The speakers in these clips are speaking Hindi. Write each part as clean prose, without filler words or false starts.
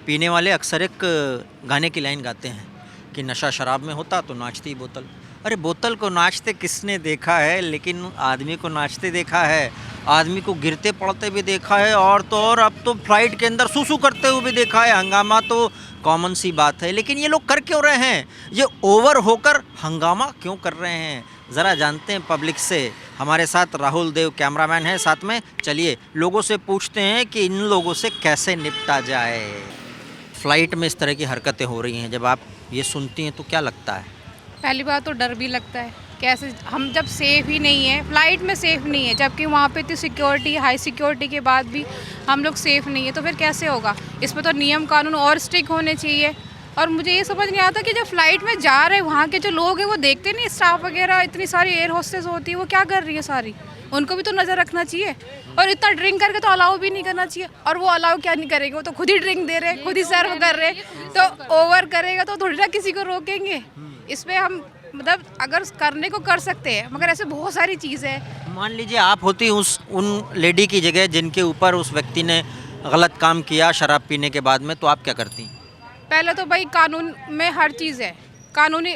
पीने वाले अक्सर एक गाने की लाइन गाते हैं कि नशा शराब में होता तो नाचती बोतल। अरे बोतल को नाचते किसने देखा है, लेकिन आदमी को नाचते देखा है, आदमी को गिरते पड़ते भी देखा है, और तो और अब तो फ्लाइट के अंदर सूसू करते हुए भी देखा है। हंगामा तो कॉमन सी बात है, लेकिन ये लोग कर क्यों रहे हैं? ये ओवर होकर हंगामा क्यों कर रहे हैं? ज़रा जानते हैं पब्लिक से। हमारे साथ राहुल देव कैमरामैन है साथ में। चलिए लोगों से पूछते हैं कि इन लोगों से कैसे निपटा जाए। फ़्लाइट में इस तरह की हरकतें हो रही हैं, जब आप ये सुनती हैं तो क्या लगता है? पहली बात तो डर भी लगता है, कैसे हम जब सेफ़ ही नहीं है, फ़्लाइट में सेफ़ नहीं है, जबकि वहाँ पे इतनी सिक्योरिटी, हाई सिक्योरिटी के बाद भी हम लोग सेफ़ नहीं है, तो फिर कैसे होगा? इसमें तो नियम कानून और स्ट्रिक्ट होने चाहिए। और मुझे ये समझ नहीं आता कि जब फ़्लाइट में जा रहे हैं वहाँ के जो लोग हैं वो देखते नहीं, स्टाफ वगैरह इतनी सारी एयर होस्टेस होती है, वो क्या कर रही है सारी, उनको भी तो नज़र रखना चाहिए। और इतना ड्रिंक करके तो अलाउ भी नहीं करना चाहिए। और वो अलाउ क्या नहीं करेंगे, वो तो खुद ही ड्रिंक दे रहे हैं, खुद ही सर्व कर रहे हैं, तो ओवर करेगा तो थोड़ी ना किसी को रोकेंगे। इसमें हम मतलब अगर करने को कर सकते हैं, मगर ऐसे बहुत सारी चीज़ें हैं। मान लीजिए आप होती उन लेडी की जगह जिनके ऊपर उस व्यक्ति ने गलत काम किया शराब पीने के बाद में, तो आप क्या करती? पहले तो भाई कानून में हर चीज़ है, कानूनी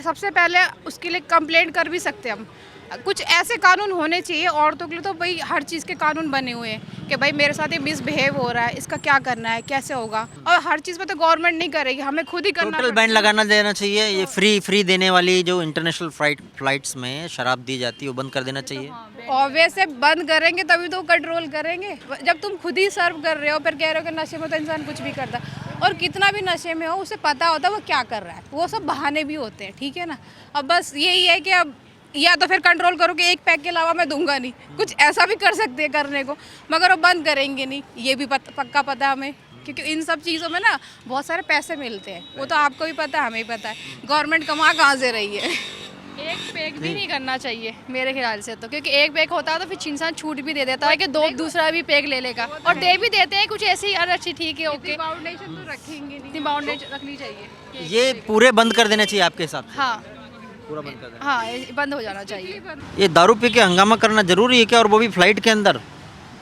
सबसे पहले उसके लिए कंप्लेंट कर भी सकते हैं हम। कुछ ऐसे कानून होने चाहिए औरतों के लिए, तो भाई हर चीज़ के कानून बने हुए हैं कि भाई मेरे साथ ये मिसबिहेव हो रहा है, इसका क्या करना है, कैसे होगा। और हर चीज़ में तो गवर्नमेंट नहीं करेगी, हमें खुद ही करना टोटल बैन लगाना देना चाहिए। ये फ्री देने वाली जो इंटरनेशनल फ्लाइट्स में शराब दी जाती है वो बंद कर देना चाहिए। ऑब्वियस है, बंद करेंगे तभी तो कंट्रोल करेंगे। जब तुम खुद ही सर्व कर रहे हो, फिर कह रहे हो कि नशे में तो इंसान कुछ भी करता, और कितना भी नशे में हो उसे पता होता है वो क्या कर रहा है, वो सब बहाने भी होते हैं, ठीक है ना। अब बस यही है कि अब या तो फिर कंट्रोल करो कि एक पैक के अलावा मैं दूंगा नहीं, कुछ ऐसा भी कर सकते हैं करने को, मगर वो बंद करेंगे नहीं, ये भी पक्का पता है हमें, क्योंकि इन सब चीज़ों में ना बहुत सारे पैसे मिलते हैं, वो तो आपको भी पता है, हमें भी पता है, गवर्नमेंट कमा कहाँ से रही है। एक पैक भी नहीं करना चाहिए मेरे ख्याल से तो, क्योंकि एक पैक होता है तो फिर इंसान छूट भी दे देता है कि दो दूसरा भी पैक ले लेगा, और दे भी देते हैं कुछ ऐसी, अरे अच्छी ठीक है ओके, बाउंडेशन तो रखेंगे नहीं, बाउंडेशन रखनी चाहिए। ये पूरे बंद कर देना चाहिए आपके हिसाब से? हाँ पूरा बंद कर देना। हाँ, ये बंद हो जाना चाहिए। ये दारू पी के हंगामा करना जरूरी है क्या, और वो भी फ्लाइट के अंदर?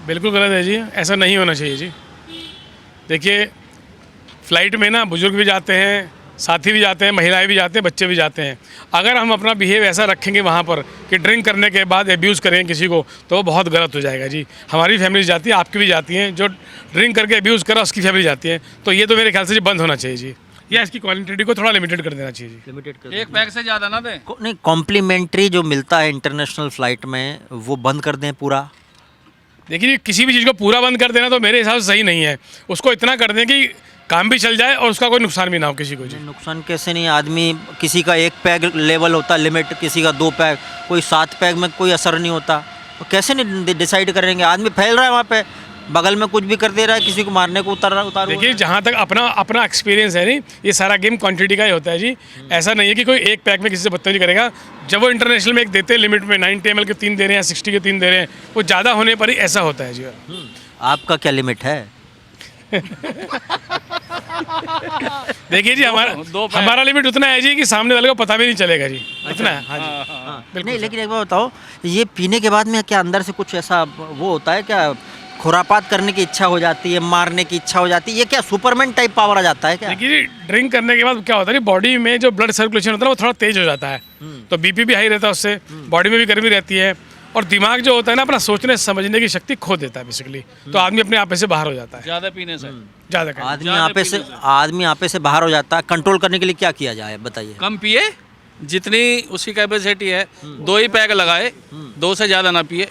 बिल्कुल गलत है जी, ऐसा नहीं होना चाहिए जी। देखिए फ़्लाइट में ना बुजुर्ग भी जाते हैं, साथी भी जाते हैं, महिलाएं भी जाते हैं, बच्चे भी जाते हैं। अगर हम अपना बिहेव ऐसा रखेंगे वहाँ पर कि ड्रिंक करने के बाद एब्यूज़ करें किसी को, तो वो बहुत गलत हो जाएगा जी। हमारी फैमिली जाती है, आपकी भी जाती हैं, जो ड्रिंक करके एब्यूज़ करा उसकी फैमिली जाती है, तो ये तो मेरे ख्याल से जी बंद होना चाहिए जी, या इसकी क्वांटिटी को थोड़ा लिमिटेड कर देना चाहिए जी। लिमिटेड कर एक पैक से ज़्यादा ना दें। नहीं, कॉम्प्लीमेंट्री जो मिलता है इंटरनेशनल फ्लाइट में वो बंद कर दें पूरा। देखिए किसी भी चीज़ को पूरा बंद कर देना तो मेरे हिसाब से सही नहीं है, उसको इतना कर दें कि काम भी चल जाए और उसका कोई नुकसान भी ना हो किसी को जी। नुकसान कैसे नहीं? आदमी किसी का 1 पैग लेवल होता है लिमिट, किसी का 2 पैग, कोई 7 पैग में कोई असर नहीं होता, तो कैसे नहीं डिसाइड करेंगे? आदमी फैल रहा है वहाँ पे, बगल में कुछ भी कर दे रहा है, किसी को मारने को उतार। देखिए जहाँ तक अपना एक्सपीरियंस है नहीं, ये सारा गेम क्वांटिटी का ही होता है जी। ऐसा नहीं है कि कोई एक पैक में किसी से बदतमीजी करेगा। जब वो इंटरनेशनल में एक देते हैं लिमिट में 90 ml के 3 दे रहे हैं या 60 के 3 दे रहे हैं, वो ज़्यादा होने पर ही ऐसा होता है जी। आपका क्या लिमिट है? देखिए जी हमारा लिमिट उतना है जी कि सामने वाले को पता भी नहीं चलेगा जी, इतना है। हाँ जी नहीं, लेकिन एक बार बताओ, ये पीने के बाद में क्या अंदर से कुछ ऐसा वो होता है क्या, खुरापात करने की इच्छा हो जाती है, मारने की इच्छा हो जाती है, ये क्या सुपरमैन टाइप पावर आ जाता है क्या? देखिए ड्रिंक करने के बाद क्या होता है, बॉडी में जो ब्लड सर्कुलेशन होता है वो थोड़ा तेज हो जाता है, तो बीपी भी हाई रहता है, उससे बॉडी में भी गर्मी रहती है, और दिमाग जो होता है ना अपना सोचने समझने की शक्ति खो देता है बेसिकली, तो आदमी अपने आपे से बाहर हो जाता है ज़्यादा पीने से। ज़्यादा आदमी आपे से बाहर हो जाता है। कंट्रोल करने के लिए क्या किया जाए बताइए? कम पिए, जितनी उसकी कैपेसिटी है 2 ही पैक लगाए, 2 से ज़्यादा ना पिए।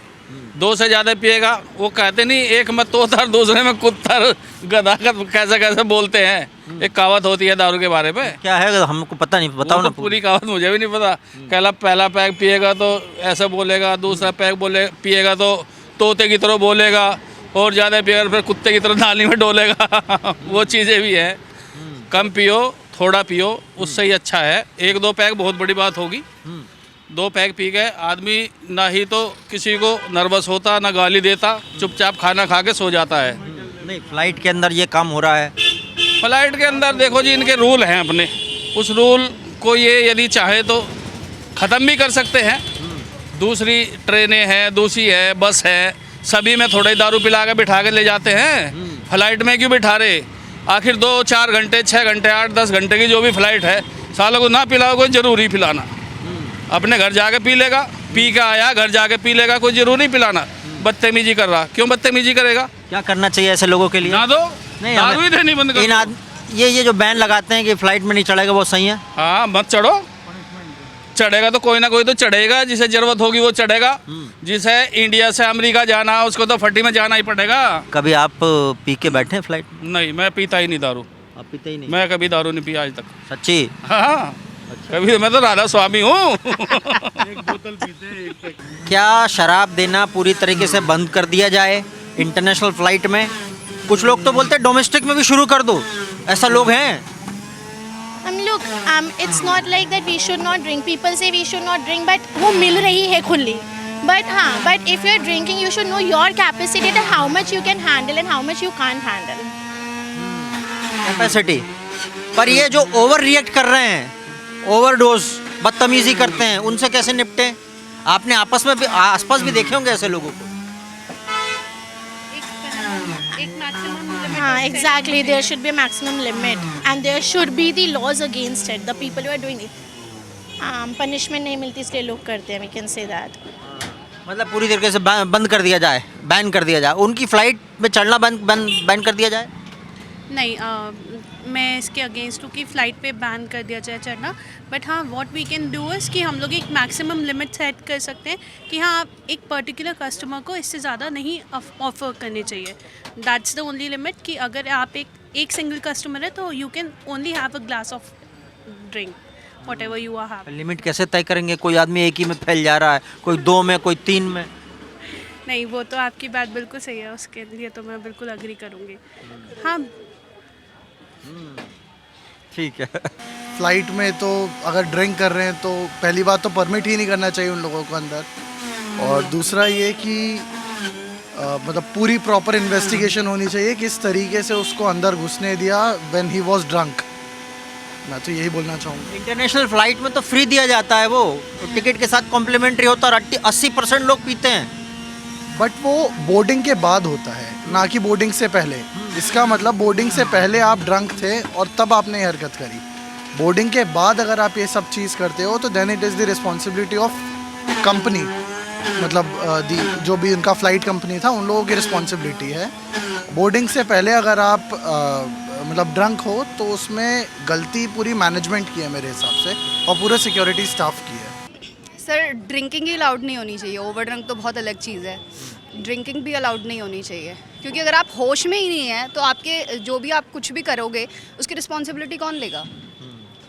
2 से ज़्यादा पिएगा, वो कहते नहीं एक मत तो उतर दूसरे में कुत्तर गधा का कैसे बोलते हैं, एक कहावत होती है दारू के बारे में। क्या है, हमको पता नहीं, बताओ ना। पूरी कहावत मुझे भी नहीं पता। कहला पहला पैक पिएगा तो ऐसा बोलेगा, दूसरा पैक पिएगा तो तोते की तरह बोलेगा, और ज़्यादा पिएगा फिर कुत्ते की तरह नाली में डोलेगा। वो चीज़ें भी हैं। कम पियो, थोड़ा पियो, उससे ही अच्छा है। 1-2 पैक बहुत बड़ी बात होगी। 2 पैक पी गए आदमी, ना ही तो किसी को नर्वस होता, ना गाली देता, चुपचाप खाना खा के सो जाता है। नहीं, फ्लाइट के अंदर ये काम हो रहा है। फ्लाइट के अंदर देखो जी, इनके रूल हैं अपने, उस रूल को ये यदि चाहे तो ख़त्म भी कर सकते हैं। दूसरी ट्रेनें हैं, दूसरी है, बस है, सभी में थोड़ा ही दारू पिला के बिठा के ले जाते हैं। फ्लाइट में क्यों बिठा रहे? आखिर 2-4 घंटे 6 घंटे 8-10 घंटे की जो भी फ्लाइट है, सालों को ना पिलाओ कोई ज़रूरी पिलाना। अपने घर जाके पी लेगा, पी के आया घर जाके पी लेगा, कोई ज़रूरी पिलाना। बदतमीजी कर रहा, क्यों बदतमीजी करेगा? क्या करना चाहिए ऐसे लोगों के लिए? ना दो, नहीं, दारू ही देनी बंद इन कर। ये जो बैन लगाते हैं कि फ्लाइट में नहीं चढ़ेगा, वो सही है? हाँ, मत चढ़ो। चढ़ेगा तो कोई ना कोई तो चढ़ेगा, जिसे ज़रूरत होगी वो चढ़ेगा। जिसे इंडिया से अमेरिका जाना है उसको तो फटी में जाना ही पड़ेगा। कभी आप पी के बैठे हैं फ्लाइट में? नहीं, मैं पीता ही नहीं दारू। आप पीते ही नहीं? मैं कभी दारू नहीं पिया आज तक। सच्ची? हाँ, कभी, मैं तो राधा स्वामी हूँ। क्या शराब देना पूरी तरीके से बंद कर दिया जाए इंटरनेशनल फ्लाइट में? कुछ लोग तो बोलते हैं डोमेस्टिक में भी शुरू कर दो, ऐसा लोग हैं। Look, it's not like that we should not drink. People say we should not drink, but वो मिल रही है खुली. But हाँ, but if you're drinking, you should know your capacity that how much you can handle and how much you can't handle. Capacity. पर ये जो ओवर रिएक्ट कर रहे हैं, ओवरडोज, बदतमीजी करते हैं, उनसे कैसे निपटें? आपने आपस में भी आसपास भी देखे होंगे ऐसे लोगों को। हाँ, exactly. There should be a maximum limit, and there should be the laws against it. The people who are doing it, punishment नहीं मिलती इसलिए लोग करते हैं. We can say that. मतलब पूरी तरीके से बंद कर दिया जाए, बैन कर दिया जाए, उनकी फ्लाइट में चढ़ना बैन कर दिया जाए। नहीं, मैं इसके अगेंस्ट हूँ कि फ़्लाइट पे बैन कर दिया जाए चढ़ना। बट हाँ, what we can do is कि हम लोग एक मैक्सिमम लिमिट सेट कर सकते हैं कि हाँ, आप एक पर्टिकुलर कस्टमर को इससे ज़्यादा नहीं ऑफ़र करनी चाहिए। दैट्स द ओनली लिमिट कि अगर आप एक सिंगल कस्टमर है तो you can only have a glass of drink whatever you are having. Limit कैसे तय करेंगे? कोई आदमी एक ही में फैल जा रहा है, कोई 2 में, कोई 3 में। नहीं, वो तो आपकी बात बिल्कुल सही है, उसके लिए तो मैं बिल्कुल अग्री करूँगी। हाँ, ठीक है। फ्लाइट में तो अगर ड्रिंक कर रहे हैं तो पहली बात तो परमिट ही नहीं करना चाहिए उन लोगों को अंदर, और दूसरा ये कि मतलब पूरी प्रॉपर इन्वेस्टिगेशन होनी चाहिए किस तरीके से उसको अंदर घुसने दिया व्हेन ही वाज ड्रंक। मैं तो यही बोलना चाहूँगा। इंटरनेशनल फ्लाइट में तो फ्री दिया जाता है, वो तो टिकट के साथ कॉम्प्लीमेंट्री होता है और 80% लोग पीते हैं। बट वो बोर्डिंग के बाद होता है, ना कि बोर्डिंग से पहले। इसका मतलब बोर्डिंग से पहले आप ड्रंक थे और तब आपने ये हरकत करी। बोर्डिंग के बाद अगर आप ये सब चीज़ करते हो तो then it is the responsibility of company, मतलब जो भी उनका फ़्लाइट कंपनी था उन लोगों की रिस्पॉन्सिबिलिटी है। बोर्डिंग से पहले अगर आप मतलब ड्रंक हो तो उसमें गलती पूरी मैनेजमेंट की है मेरे हिसाब से, और पूरे सिक्योरिटी स्टाफ की है। सर, ड्रिंकिंग ही अलाउड नहीं होनी चाहिए। ओवर ड्रंक तो बहुत अलग चीज़ है। ड्रिंकिंग भी अलाउड नहीं होनी चाहिए, क्योंकि अगर आप होश में ही नहीं हैं तो आपके जो भी आप कुछ भी करोगे उसकी रिस्पॉन्सिबिलिटी कौन लेगा,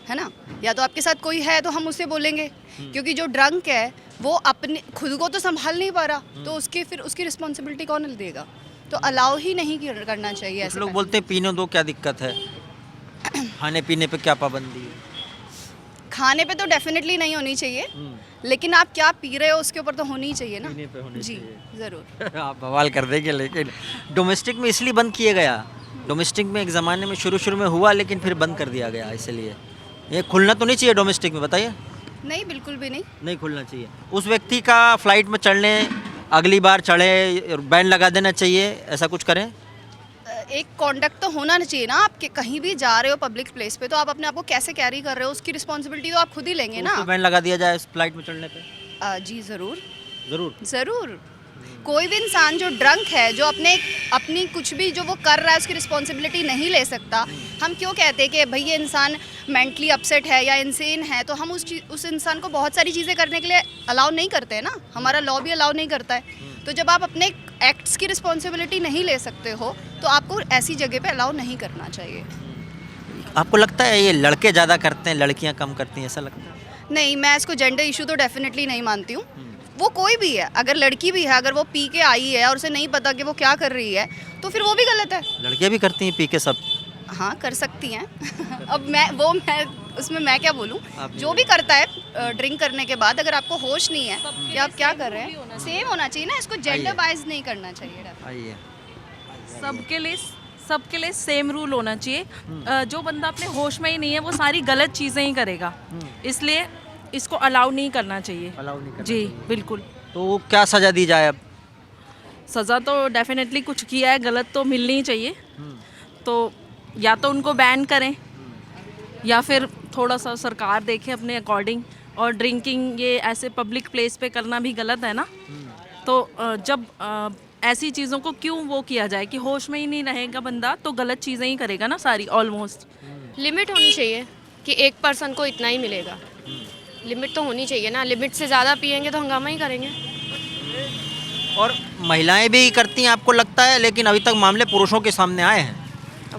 है ना? या तो आपके साथ कोई है तो हम उससे बोलेंगे, क्योंकि जो ड्रंक है वो अपने खुद को तो संभाल नहीं पा रहा, तो उसकी रिस्पॉन्सिबिलिटी कौन देगा? तो अलाउ ही नहीं करना चाहिए। ऐसे लोग बोलते हैं पीने दो, क्या दिक्कत है? खाने पीने पे क्या पाबंदी है? खाने पे तो डेफिनेटली नहीं होनी चाहिए, लेकिन आप क्या पी रहे हो उसके ऊपर तो होनी ही चाहिए ना। पीने पे होनी जी चाहिए। ज़रूर। आप बवाल कर देंगे, लेकिन डोमेस्टिक में इसलिए बंद किया गया। डोमेस्टिक में एक ज़माने में शुरू में हुआ, लेकिन फिर बंद कर दिया गया। इसलिए ये खुलना तो नहीं चाहिए डोमेस्टिक में, बताइए। नहीं, बिल्कुल भी नहीं। नहीं खुलना चाहिए। उस व्यक्ति का फ्लाइट में चढ़ने, अगली बार चढ़े, बैन लगा देना चाहिए, ऐसा कुछ करें। एक कॉन्डक्ट तो होना चाहिए ना। आप कहीं भी जा रहे हो पब्लिक प्लेस पे, तो आप अपने आप को कैसे कैरी कर रहे हो उसकी रिस्पॉन्सिबिलिटी तो आप खुद ही लेंगे ना। बैन लगा दिया जाए फ्लाइट में चढ़ने पे। जी ज़रूर ज़रूर ज़रूर। कोई भी इंसान जो ड्रंक है, जो अपनी कुछ भी जो वो कर रहा है उसकी रिस्पॉन्सिबिलिटी नहीं ले सकता। हम क्यों कहते हैं कि भाई ये इंसान मेंटली अपसेट है या इंसेन है, तो हम उस इंसान को बहुत सारी चीज़ें करने के लिए अलाउ नहीं करते हैं ना। हमारा लॉ भी अलाउ नहीं करता है। तो जब आप अपने एक्ट्स की रिस्पॉन्सिबिलिटी नहीं ले सकते हो तो आपको ऐसी जगह पे अलाउ नहीं करना चाहिए। आपको लगता है ये लड़के ज़्यादा करते हैं, लड़कियाँ कम करती हैं, ऐसा लगता है? नहीं, मैं इसको जेंडर इशू तो डेफिनेटली नहीं मानती हूँ। वो कोई भी है, अगर लड़की भी है, अगर वो पी के आई है और उसे नहीं पता कि वो क्या कर रही है, तो फिर वो भी गलत है। लड़कियाँ भी करती हैं पी के सब? हाँ, कर सकती हैं। अब मैं उसमें मैं क्या बोलूँ? जो भी करता है ड्रिंक करने के बाद, अगर आपको होश नहीं है कि आप क्या कर रहे हैं, सेम होना चाहिए ना। इसको जेंडर बाइज नहीं करना चाहिए। आइए, सबके लिए सेम रूल होना चाहिए। जो बंदा अपने होश में ही नहीं है वो सारी गलत चीज़ें ही करेगा, इसलिए इसको अलाउ नहीं करना चाहिए। अलाउ नहीं करना जी चाहिए। बिल्कुल। तो क्या सज़ा दी जाए अब? सज़ा तो डेफिनेटली कुछ किया है गलत तो मिलनी ही चाहिए। तो या तो उनको बैन करें या फिर थोड़ा सा सरकार देखे अपने अकॉर्डिंग। और ड्रिंकिंग ये ऐसे पब्लिक प्लेस पे करना भी गलत है ना। तो जब ऐसी चीज़ों को क्यों वो किया जाए कि होश में ही नहीं रहेगा बंदा तो गलत चीज़ें ही करेगा ना सारी ऑलमोस्ट। लिमिट होनी चाहिए कि एक पर्सन को इतना ही मिलेगा। लिमिट तो होनी चाहिए ना, लिमिट से ज़्यादा पियेंगे तो हंगामा ही करेंगे। और महिलाएं भी करती हैं आपको लगता है, लेकिन अभी तक मामले पुरुषों के सामने आए हैं।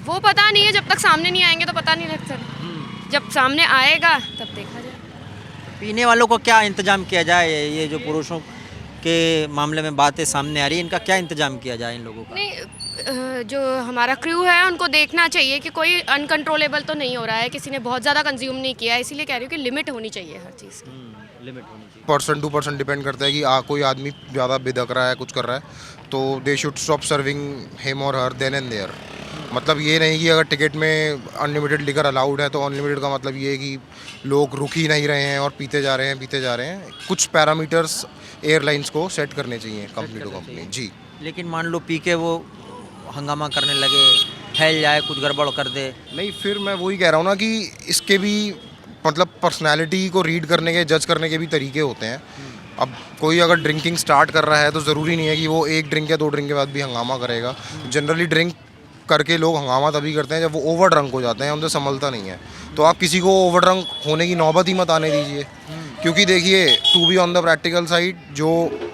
वो पता नहीं है, जब तक सामने नहीं आएंगे तो पता नहीं लगता। जब सामने आएगा तब देखा जाए। पीने वालों को क्या इंतजाम किया जाए? ये जो पुरुषों के मामले में बातें सामने आ रही है, इनका क्या इंतजाम किया जाए इन लोगों का? नहीं, जो हमारा क्रू है उनको देखना चाहिए कि कोई अनकंट्रोलेबल तो नहीं हो रहा है, किसी ने बहुत ज़्यादा कंज्यूम नहीं किया है। इसीलिए कह रही हूँ कि लिमिट होनी चाहिए हर चीज़ की। लिमिट होनी चाहिए। पर्सन टू पर्सन डिपेंड करता है कि कोई आदमी ज़्यादा बिदक रहा है, कुछ कर रहा है, तो they should stop serving him और हर देन एंड देयर। मतलब ये नहीं कि अगर टिकट में अनलिमिटेड लिकर अलाउड है तो अनलिमिटेड का मतलब ये है कि लोग रुक ही नहीं रहे हैं और पीते जा रहे हैं। कुछ पैरामीटर्स एयरलाइंस को सेट करने चाहिए कंपनी टू कंपनी। जी, लेकिन मान लो पी के वो हंगामा करने लगे, फैल जाए, कुछ गड़बड़ कर दे। नहीं, फिर मैं वही कह रहा हूँ ना कि इसके भी मतलब पर्सनैलिटी को रीड करने के, जज करने के भी तरीके होते हैं। अब कोई अगर ड्रिंकिंग स्टार्ट कर रहा है तो ज़रूरी नहीं है कि वो एक ड्रिंक या 2 ड्रिंक के बाद भी हंगामा करेगा। जनरली ड्रिंक करके लोग हंगामा तभी करते हैं जब वो ओवर ड्रंक हो जाते हैं, उनसे संभलता नहीं है। तो आप किसी को ओवर ड्रंक होने की नौबत ही मत आने दीजिए। क्योंकि देखिए, to be on the practical side, जो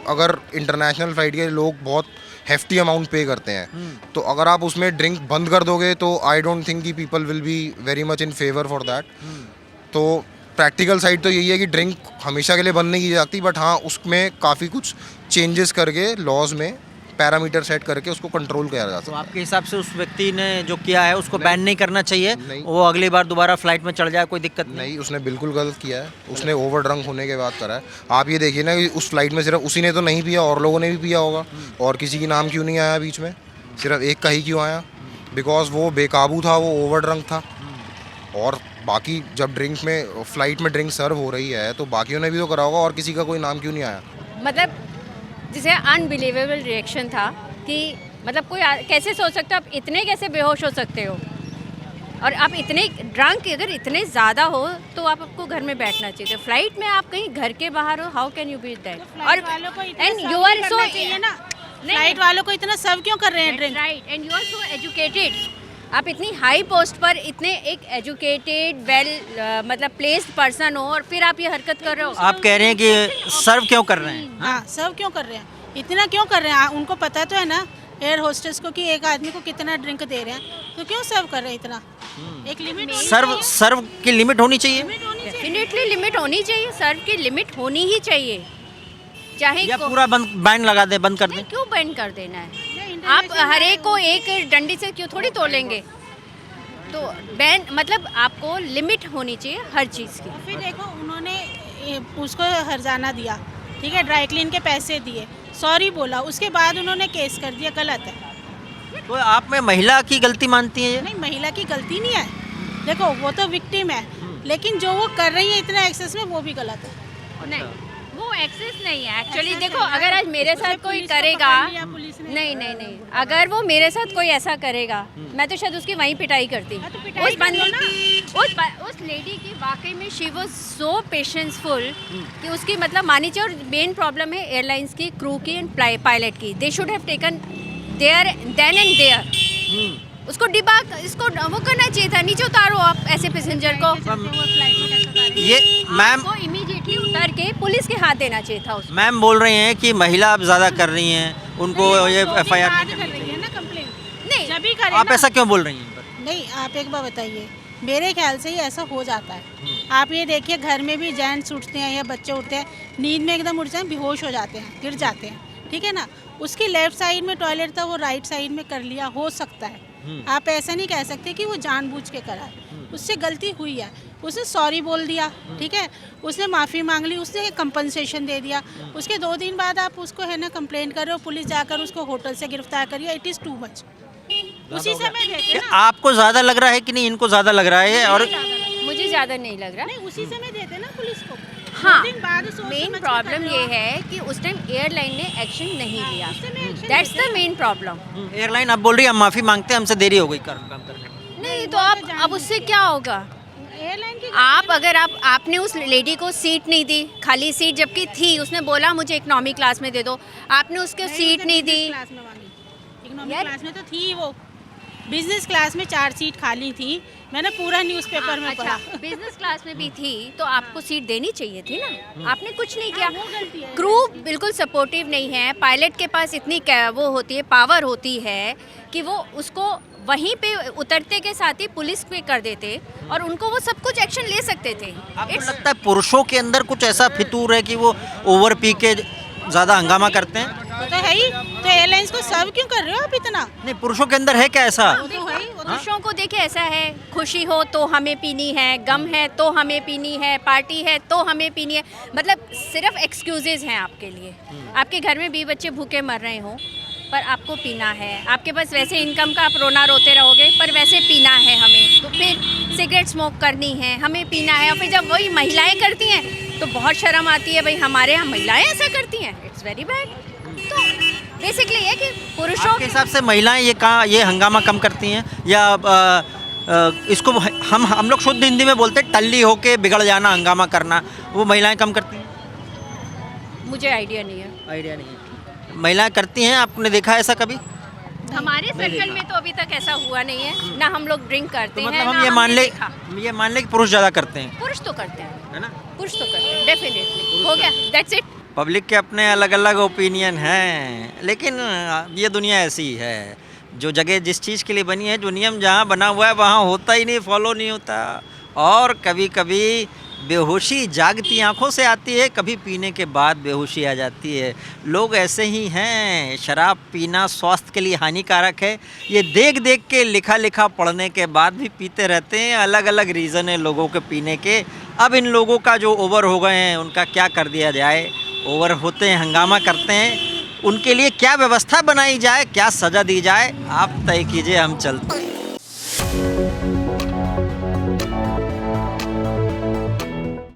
अगर इंटरनेशनल फ्लाइट के लोग बहुत हेफ्टी अमाउंट पे करते हैं, तो अगर आप उसमें ड्रिंक बंद कर दोगे तो आई डोंट थिंक कि people will be very much in favour for that. तो प्रैक्टिकल साइड तो यही है कि ड्रिंक हमेशा के लिए बंद नहीं की जाती, बट हाँ, उसमें काफ़ी कुछ चेंजेस करके लॉज में पैरामीटर सेट करके उसको कंट्रोल किया जा तो सकता है। आपके हिसाब से उस व्यक्ति ने जो किया है उसको बैन नहीं करना चाहिए? नहीं। वो अगली बार दोबारा फ्लाइट में चढ़ जाए, कोई दिक्कत नहीं? नहीं, उसने बिल्कुल गलत किया है। उसने ओवर ड्रंक होने के बाद करा है। आप ये देखिए ना कि उस फ्लाइट में सिर्फ उसी ने तो नहीं पिया, और लोगों ने भी पिया होगा। और किसी की नाम क्यों नहीं आया बीच में? सिर्फ एक का ही क्यों आया? बिकॉज वो बेकाबू था, वो ओवर ड्रंक था। और बाकी जब ड्रिंक में, फ्लाइट में ड्रिंक सर्व हो रही है तो बाकियों ने भी तो करा होगा, और किसी का कोई नाम क्यों नहीं आया? मतलब जिसे अनबिलीवेबल रिएक्शन था कि मतलब कोई कैसे सोच सकते हो, आप इतने कैसे बेहोश हो सकते हो? और आप इतने ड्रंक अगर इतने ज़्यादा हो तो आपको घर में बैठना चाहिए। फ्लाइट में आप कहीं घर के बाहर हो, how can you be that? और and you are so, flight वालों को इतना सर्व क्यों कर रहे हैं drink? Right, and you are so educated. आप इतनी हाई पोस्ट पर इतने एक एजुकेटेड मतलब प्लेस्ड पर्सन हो और फिर आप ये हरकत कर रहे हो। आप कह रहे हैं कि सर्व क्यों कर रहे हैं? हाँ, सर्व क्यों कर रहे हैं? इतना क्यों कर रहे हैं? उनको पता तो है ना एयर होस्टेस को कि एक आदमी को कितना ड्रिंक दे रहे हैं, तो क्यों सर्व कर रहे हैं इतना? एक लिमिट सर्व की लिमिट होनी चाहिए। डेफिनेटली लिमिट होनी चाहिए। सर्व की लिमिट होनी ही चाहिए, चाहे या पूरा बैन लगा दे, बंद कर दे। क्यों बैन कर देना है? आप हर एक को एक डंडी से क्यों थोड़ी तोलेंगे? तो बैन मतलब आपको लिमिट होनी चाहिए हर चीज़ की। फिर देखो, उन्होंने उसको हर्जाना दिया, ठीक है, ड्राई क्लीन के पैसे दिए, सॉरी बोला, उसके बाद उन्होंने केस कर दिया, गलत है। तो आप में महिला की गलती मानती हैं? नहीं, महिला की गलती नहीं है। देखो, वो तो विक्टिम है, लेकिन जो वो कर रही है इतना एक्सेस में, वो भी गलत है। नहीं, वो एक्सेस नहीं है एक्चुअली। देखो, अगर आज मेरे साथ कोई करेगा, नहीं नहीं नहीं, अगर वो मेरे साथ कोई ऐसा करेगा, मैं तो शायद उसकी वहीं पिटाई करती। उस लेडी की वाकई में शी वाज सो पेशेंसफुल कि उसकी मतलब मानी चाहिए। और मेन प्रॉब्लम है एयरलाइंस की, क्रू की एंड पायलट की। They should have taken there then and there. उसको इसको वो करना चाहिए था, नीचे उतारो आप ऐसे पैसेंजर को। ये मैम को इमीडिएटली उतार के पुलिस के हाथ देना चाहिए था उसको। मैम बोल रही हैं कि महिला अब ज़्यादा कर रही हैं, उनको ये FIR नहीं कर रही है ना कंप्लेन। नहीं, जब भी करे आप ना। ऐसा क्यों बोल रही हैं? नहीं, आप एक बार बताइए, मेरे ख्याल से ही ऐसा हो जाता है। आप ये देखिए, घर में भी जेंट्स उठते हैं या बच्चे उठते हैं, नींद में एकदम उठ जाए, बेहोश हो जाते हैं, गिर जाते हैं, ठीक है ना। उसकी लेफ्ट साइड में टॉयलेट था, वो राइट साइड में कर लिया, हो सकता है। आप ऐसा नहीं कह सकते कि वो जानबूझ के करा है, उससे गलती हुई है, उसने सॉरी बोल दिया, ठीक है, उसने माफ़ी मांग ली, उसने कंपनसेशन दे दिया। उसके 2 दिन बाद आप उसको है ना कंप्लेन कर रहे हो, पुलिस जाकर उसको होटल से गिरफ्तार करिए, इट इज़ टू मच। उसी समय देते ना। आपको ज़्यादा लग रहा है कि नहीं इनको ज़्यादा लग रहा है? और मुझे ज़्यादा नहीं लग रहा। नहीं, उसी समय देते ना पुलिस को। हाँ, दिन बाद सोच मेन समझ के प्रॉब्लम कर ये रहे हो। है कि उस टाइम एयरलाइन ने एक्शन नहीं लिया। That's the main problem. Airline अब बोल रही है हम माफ़ी मांगते हैं, हमसे देरी हो गई काम करने में। नहीं तो अब उससे क्या होगा? आप अगर आपने उस लेडी को सीट नहीं दी, खाली सीट जबकि थी, उसने बोला मुझे इकोनॉमी क्लास में दे दो, आपने उसके सीट नहीं दी। इकोनॉमी क्लास में तो थी वो, बिजनेस क्लास में 4 सीट खाली थी, मैंने पूरा न्यूज़पेपर में पढ़ा। बिजनेस क्लास में भी थी तो आपको सीट देनी चाहिए थी ना, आपने कुछ नहीं किया। क्रू बिल्कुल सपोर्टिव नहीं है, पायलट के पास इतनी वो होती है, पावर होती है कि वो उसको वहीं पे उतरते के साथ ही पुलिस पे कर देते और उनको वो सब कुछ एक्शन ले सकते थे। आपको लगता है पुरुषों के अंदर कुछ ऐसा फितूर है कि वो ओवर पी के ज़्यादा हंगामा करते हैं? वो तो है ही, तो एयरलाइंस को सर्व क्यों कर रहे हो आप इतना? नहीं, पुरुषों के अंदर है क्या ऐसा? तो है ही, पुरुषों को देखिए ऐसा है, खुशी हो तो हमें पीनी है, गम है तो हमें पीनी है, पार्टी है तो हमें पीनी है, मतलब सिर्फ एक्सक्यूजेज हैं आपके लिए। आपके घर में 20 बच्चे भूखे मर रहे हों पर आपको पीना है, आपके पास वैसे इनकम का आप रोना रोते रहोगे पर वैसे पीना है हमें, तो फिर सिगरेट स्मोक करनी है, हमें पीना है। और फिर जब वही महिलाएं करती हैं तो बहुत शर्म आती है, भाई हमारे यहाँ महिलाएं ऐसा करती हैं, इट्स वेरी बैड। तो बेसिकली ये कि पुरुषों के हिसाब से महिलाएं ये हंगामा कम करती हैं या इसको हम लोग शुद्ध हिंदी में बोलते हैं टल्ली होके बिगड़ जाना, हंगामा करना, वो महिलाएं कम करती हैं? मुझे आइडिया नहीं है। आइडिया नहीं है। महिलाएं करती हैं, आपने देखा है ऐसा कभी? हमारे सर्कल में तो अभी तक ऐसा हुआ नहीं है, ना हम लोग ड्रिंक करते तो हैं, मतलब ना हम ये हमने देखा। मान ले कि पुरुष ज़्यादा करते हैं, पुरुष तो करते हैं, है ना? पुरुष तो करते हैं, डेफिनेटली। हो गया, दैट्स इट। पब्लिक के अपने अलग अलग ओपिनियन हैं, लेकिन ये दुनिया ऐसी ही है, जो जगह जिस चीज़ के लिए बनी है, जो नियम जहाँ बना हुआ है वहाँ होता ही नहीं, फॉलो नहीं होता। और कभी कभी बेहोशी जागती आंखों से आती है, कभी पीने के बाद बेहोशी आ जाती है। लोग ऐसे ही हैं। शराब पीना स्वास्थ्य के लिए हानिकारक है, ये देख देख के लिखा लिखा पढ़ने के बाद भी पीते रहते हैं। अलग अलग रीज़न है लोगों के पीने के। अब इन लोगों का जो ओवर हो गए हैं उनका क्या कर दिया जाए? ओवर होते हैं, हंगामा करते हैं, उनके लिए क्या व्यवस्था बनाई जाए, क्या सज़ा दी जाए, आप तय कीजिए, हम चलते हैं।